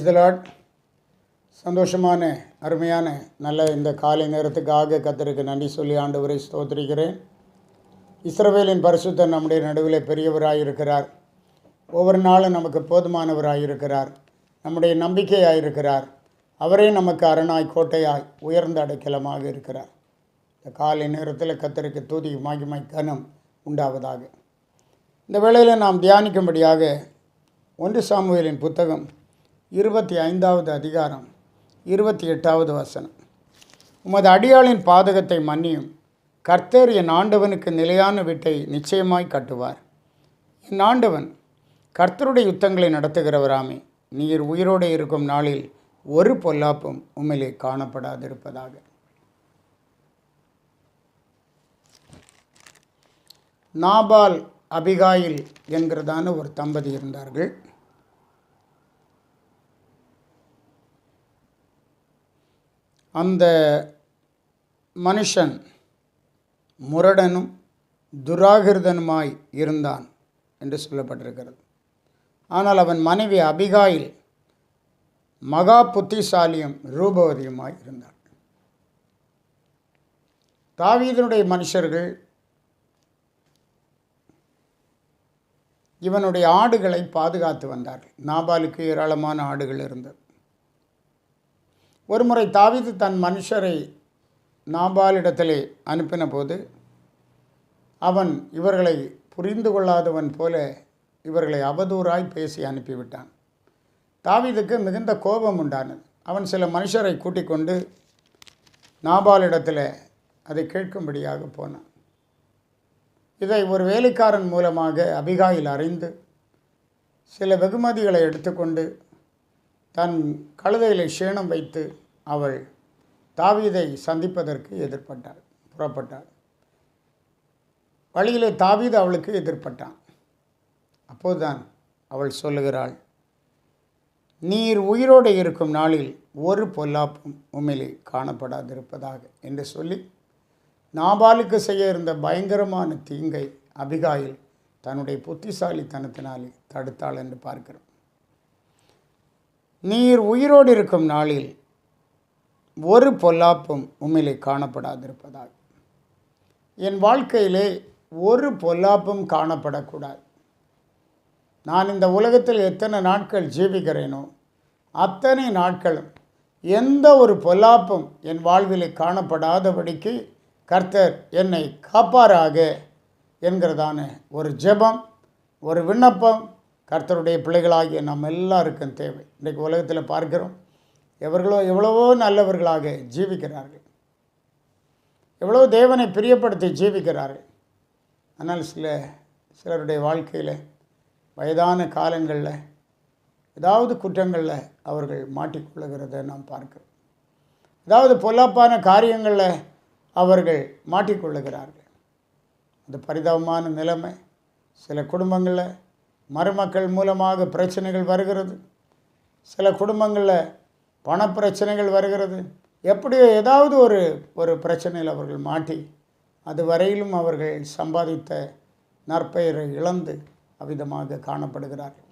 Praise the Lord. சந்தோஷமான அருமையான நல்ல இந்த காலை நேரத்துக்காக கர்த்தருக்கு நன்றி சொல்லி ஆண்டவரை ஸ்தோத்திரிக்கிறேன். இஸ்ரவேலின் பரிசுத்தர் நம்முடைய நடுவில் பெரியவராயிருக்கிறார். ஒவ்வொரு நாளும் நமக்கு போதுமானவராயிருக்கிறார். நம்முடைய நம்பிக்கையாயிருக்கிறார். அவரே நமக்கு அரணாய் கோட்டையாய் உயர்ந்த அடைக்கலமாக இருக்கிறார். இந்த காலை நேரத்தில் கர்த்தருக்கு துதி மகிமை கனம் உண்டாவதாக. இந்த வேளையில் நாம் தியானிக்கும்படியாக 1 சாமுவேலின் புத்தகம் 25வது அதிகாரம் 28வது வசனம். உமது அடியாளின் பாதகத்தை மன்னியும், கர்த்தர் என் ஆண்டவனுக்கு நிலையான வீட்டை நிச்சயமாய் கட்டுவார். என் ஆண்டவன் கர்த்தருடைய யுத்தங்களை நடத்துகிறவராமே, நீர் உயிரோடு இருக்கும் நாளில் ஒரு பொல்லாப்பும் உம்மிலே காணப்படாதிருப்பதாக. நாபால் அபிகாயில் என்கிறதான ஒரு தம்பதி இருந்தார்கள். அந்த மனுஷன் முரடனும் துராகிருதனுமாய் இருந்தான் என்று சொல்லப்பட்டிருக்கிறது. ஆனால் அவன் மனைவி அபிகாயில் மகா புத்திசாலியும் ரூபவதியுமாய் இருந்தாள். தாவீதினுடைய மனுஷர்கள் இவனுடைய ஆடுகளை பாதுகாத்து வந்தார்கள். நாபாலுக்கு ஏராளமான ஆடுகள் இருந்தது. ஒருமுறை தாவீது தன் மனுஷரை நாபாலிடத்திலே அனுப்பின போது அவன் இவர்களை புரிந்து கொள்ளாதவன் போல இவர்களை அவதூறாய் பேசி அனுப்பிவிட்டான். தாவீதுக்கு மிகுந்த கோபம் உண்டானது. அவன் சில மனுஷரை கூட்டிக் கொண்டு நாபாலிடத்தில் அதை கேட்கும்படியாக போனான். இதை ஒரு வேலைக்காரன் மூலமாக அபிகாயில் அறிந்து சில வெகுமதிகளை எடுத்துக்கொண்டு தன் கழுதையிலே சேணம் வைத்து அவள் தாவீதை சந்திப்பதற்கு புறப்பட்டாள். வழியிலே தாவீது அவளுக்கு எதிர்ப்பட்டான். அப்போதுதான் அவள் சொல்லுகிறாள், நீர் உயிரோடு இருக்கும் நாளில் ஒரு பொல்லாப்பும் உம்மிலே காணப்படாதிருப்பதாக என்று சொல்லி நாபாலுக்கு செய்ய இருந்த பயங்கரமான தீங்கை அபிகாயில் தன்னுடைய புத்திசாலித்தனத்தினாலே தடுத்தாள் என்று பார்க்கிறோம். நீர் உயிரோடு இருக்கும் நாளில் ஒரு பொல்லாப்பும் உம்மிலே காணப்படாதிருப்பதாக. என் வாழ்க்கையிலே ஒரு பொல்லாப்பும் காணப்படக்கூடாது. நான் இந்த உலகத்தில் எத்தனை நாட்கள் ஜீவிக்கிறேனோ அத்தனை நாட்களும் எந்த ஒரு பொல்லாப்பும் என் வாழ்விலே காணப்படாதபடிக்கு கர்த்தர் என்னை காப்பாராக என்கிறதான ஒரு ஜெபம், ஒரு விண்ணப்பம் கர்த்தருடைய பிள்ளைகளாகிய நம்ம எல்லாருக்கும் தேவை. இன்றைக்கு உலகத்தில் பார்க்கிறோம், எவ்வளவோ நல்லவர்களாக ஜீவிக்கிறார்கள், எவ்வளோ தேவனை பிரியப்படுத்தி ஜீவிக்கிறார்கள். ஆனால் சிலருடைய வாழ்க்கையில் வயதான காலங்களில் ஏதாவது குற்றங்களில் அவர்கள் மாட்டிக்கொள்ளுகிறத நாம் பார்க்கிறோம். ஏதாவது பொல்லாப்பான காரியங்களில் அவர்கள் மாட்டிக்கொள்ளுகிறார்கள். அது பரிதாபமான நிலைமை. சில குடும்பங்களில் மருமக்கள் மூலமாக பிரச்சனைகள் வருகிறது. சில குடும்பங்களில் பணப்பிரச்சனைகள் வருகிறது. எப்படியோ ஏதாவது ஒரு பிரச்சனையில் அவர்கள் மாட்டி அது வரையிலும் அவர்கள் சம்பாதித்த நற்பெயரை இழந்து அவ்விதமாக காணப்படுகிறார்கள்.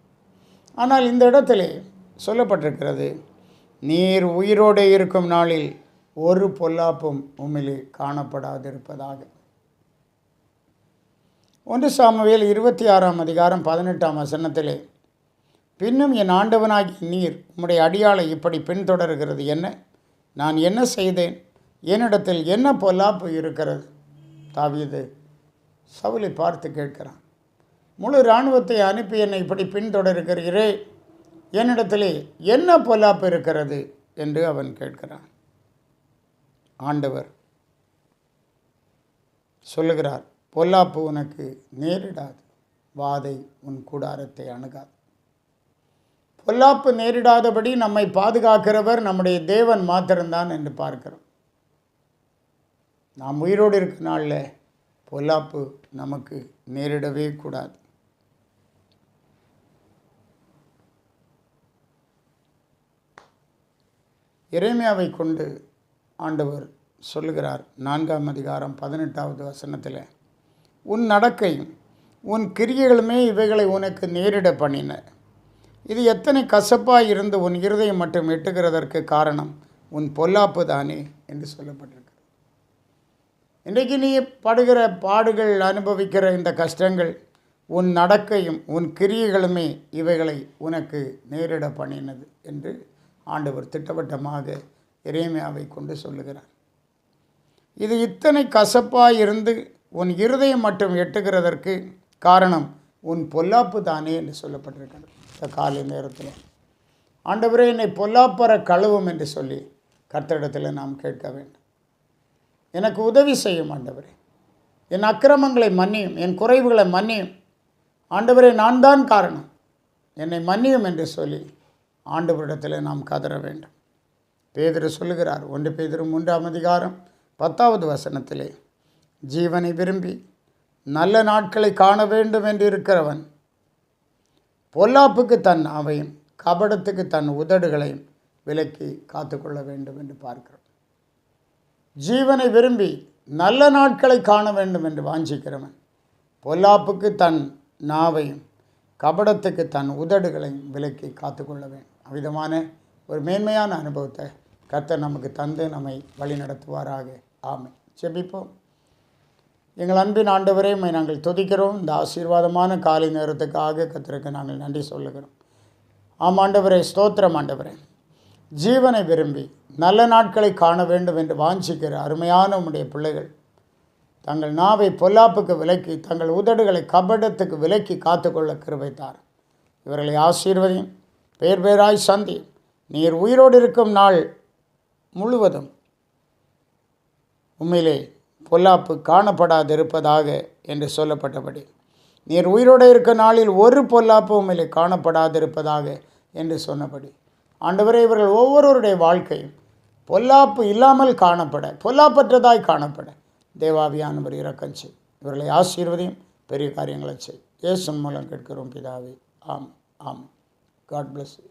ஆனால் இந்த இடத்திலே சொல்லப்பட்டிருக்கிறது, நீர் உயிரோடு இருக்கும் நாளில் ஒரு பொல்லாப்பும் உம்மிலே காணப்படாதிருப்பதாக. 1 சாமுவேல் 26ஆம் அதிகாரம் 18ஆம் வசனத்திலே, பின்னும் என் ஆண்டவனாகிய நீர் உம்முடைய அடியாளை இப்படி பின்தொடர்கிறது என்ன? நான் என்ன செய்தேன்? என்னிடத்தில் என்ன பொல்லாப்பு இருக்கிறது? தாவீது சவுலை பார்த்து கேட்கிறான். முழு இராணுவத்தை அனுப்பி என்னை இப்படி பின்தொடர்கிறீரே, என்னிடத்திலே என்ன பொல்லாப்பு இருக்கிறது என்று அவன் கேட்கிறான். ஆண்டவர் சொல்லுகிறார், பொல்லாப்பு உனக்கு நேரிடாது, வாதை உன் கூடாரத்தை அணுகாது. பொல்லாப்பு நேரிடாதபடி நம்மை பாதுகாக்கிறவர் நம்முடைய தேவன் மாத்திரம்தான் என்று பார்க்கிறோம். நாம் உயிரோடு இருக்க நாளில் பொல்லாப்பு நமக்கு நேரிடவே கூடாது. எரேமியாவை கொண்டு ஆண்டவர் சொல்லுகிறார். 4ஆம் அதிகாரம் 18வது வசனத்தில், உன் நடக்கையும் உன் கிரியைகளுமே இவைகளை உனக்கு நேரிட பண்ணின. இது எத்தனை கசப்பாக இருந்து உன் இருதயம் மட்டும் எட்டுகிறதற்கு காரணம் உன் பொல்லாப்பு தானே என்று சொல்லப்பட்டிருக்கு. இன்றைக்கு நீ படுகிற பாடுகள், அனுபவிக்கிற இந்த கஷ்டங்கள், உன் நடக்கையும் உன் கிரியைகளுமே இவைகளை உனக்கு நேரிட பண்ணினது என்று ஆண்டவர் திட்டவட்டமாக எரேமியாவை கொண்டு சொல்லுகிறார். இது இத்தனை கசப்பாக இருந்து உன் இருதயம் மட்டும் எட்டுகிறதற்கு காரணம் உன் பொல்லாப்பு தானே என்று சொல்லப்பட்டிருக்கிறது. இந்த காலை நேரத்தில் ஆண்டவரே என்னை பொல்லாப்பற கழுவும் என்று சொல்லி கர்த்தரிடத்தில் நாம் கேட்க வேண்டும். எனக்கு உதவி செய்யும் ஆண்டவரே, என் அக்கிரமங்களை மன்னியும், என் குறைவுகளை மன்னியும் ஆண்டவரே, நான் தான் காரணம், என்னை மன்னியும் என்று சொல்லி ஆண்டவரிடத்தில் நாம் கதற வேண்டும். பேதுரு சொல்லுகிறார், 1 பேதுரு 3:10 ஜீவனை விரும்பி நல்ல நாட்களை காண வேண்டும் என்று இருக்கிறவன் பொல்லாப்புக்கு தன் நாவையும் கபடத்துக்கு தன் உதடுகளையும் விலக்கி காத்துக்கொள்ள வேண்டும் என்று பார்க்கிறோம். ஜீவனை விரும்பி நல்ல நாட்களை காண வேண்டும் என்று வாஞ்சிக்கிறவன் பொல்லாப்புக்கு தன் நாவையும் கபடத்துக்கு தன் உதடுகளையும் விலக்கி காத்துக்கொள்ள வேண்டும். அவ்விதமான ஒரு மேன்மையான அனுபவத்தை கர்த்தர் நமக்கு தந்து நம்மை வழி நடத்துவாராக. ஆமென். ஜெபிப்போம். எங்கள் அன்பின் ஆண்டவரே, நாங்கள் துதிக்கிறோம். இந்த ஆசீர்வாதமான காலை நேரத்துக்காக கர்த்தருக்கு நாங்கள் நன்றி சொல்லுகிறோம். ஆண்டவரே, ஸ்தோத்திரம் ஆண்டவரே. ஜீவனை விரும்பி நல்ல நாட்களை காண வேண்டும் என்று வாஞ்சிக்கிற அருமையான உம்முடைய பிள்ளைகள் தங்கள் நாவை பொல்லாப்புக்கு விலக்கி தங்கள் உதடுகளை கபடத்துக்கு விலக்கி காத்துக்கொள்ள கிருபைத்தார். இவர்களை ஆசீர்வதியும், பேர் பேராய் சந்தியும். நீர் உயிரோடு இருக்கும் நாள் முழுவதும் உண்மையிலே பொல்லாப்பு காணப்படாதிருப்பதாக என்று சொல்லப்பட்டபடி நீர் உயிரோடு இருக்க நாளில் ஒரு பொல்லாப்பு உண்மையிலே காணப்படாதிருப்பதாக என்று சொன்னபடி ஆண்டவரே, இவர்கள் ஒவ்வொருவருடைய வாழ்க்கையும் பொல்லாப்பு இல்லாமல் காணப்பட, பொல்லாப்பற்றதாய் காணப்பட தேவாவியானவர் இரக்கம் செய். இவர்களை ஆசீர்வதியும், பெரிய காரியங்களை செய். இயேசுவின் மூலம் கேட்கிறோம் பிதாவே. ஆம். God bless you.